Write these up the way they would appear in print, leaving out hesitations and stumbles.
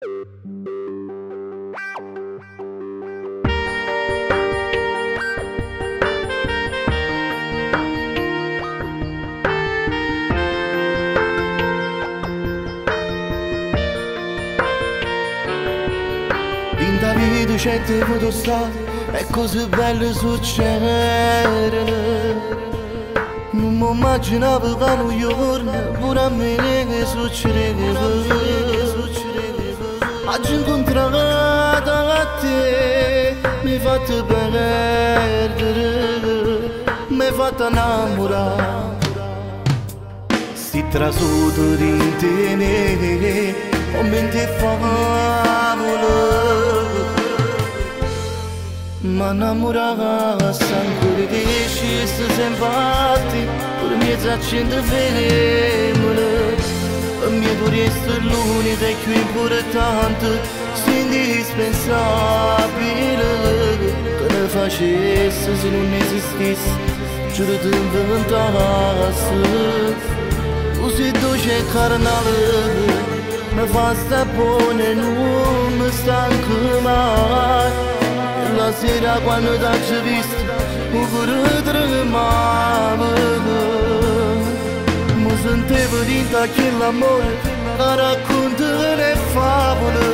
In Davide c'è dovuto stare, è così bello succedere. Non mi immaginavo che un giorno pure a me succedeva. Oggi incontrato a te mi hai fatto perdere, mi hai fatto innamorare. Si trasuto di te o mente favole. Ma innamorata ancora di sceso sempati, per me si accende femmine. Per me tu resti l'unica e più importante, indispensabile. Che ne facesse se non esistesse, giuro di inventarsi. Tu sei dolce e carnale, mi fa sta buona e non mi stanco mai. La sera quando t'ho visto, mi cuore tremava. Mi sentivo dentro quell'amore che racconta le favole.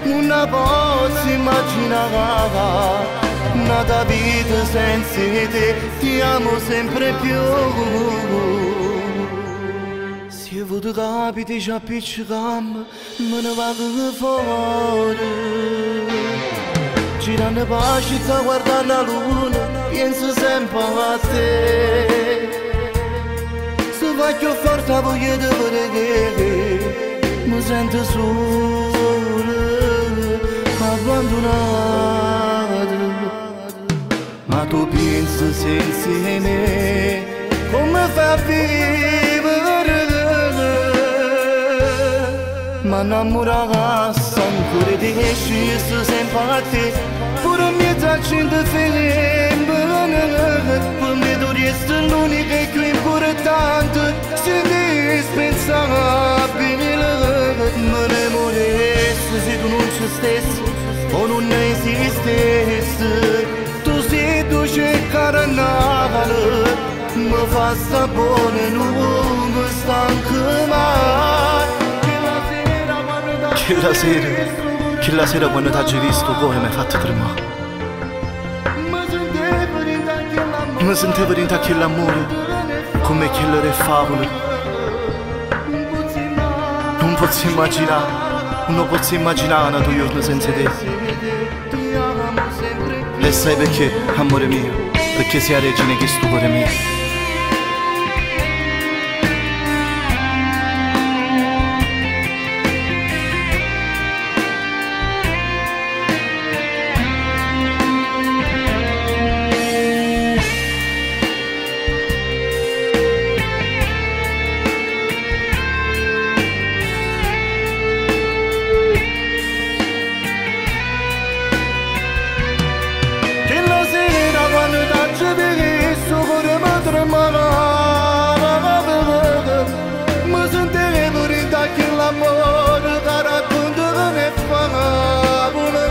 Non la posso immaginare, nata vita senza te, ti amo sempre più. Se vedo capiti ci appiccicam, me ne vado fuori. Girando per la città, guardando la luna, penso sempre a te. Se faccio forza voglio di vedere, mi sento solo, abbandonato. Ma tu pensi senza me, come fa vivere? Ma innamorata ancora di sceso sempre a te, pure mi ti accende femmine. Per me tu resti l'unica e più importante, indispensabile. Me ne moressi se tu non ci stessi o non esistessi. Tu sei dolce e carnale, mi fa sta buona e non mi stanco mai. Quella sera quando t'ho visto poi mi hai fatto tremare. Mi sentivo dentro quell'amore come quello delle favole. Non posso immaginare una tua giorno senza te. E sai perché, amore mio? Perché sei la regina che sto cuore mio. Mi sentivo dentro quell'amore che racconta le favole.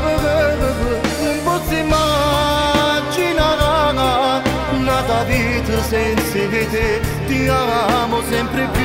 Non posso immaginare nata vita senza te, ti amo sempre più.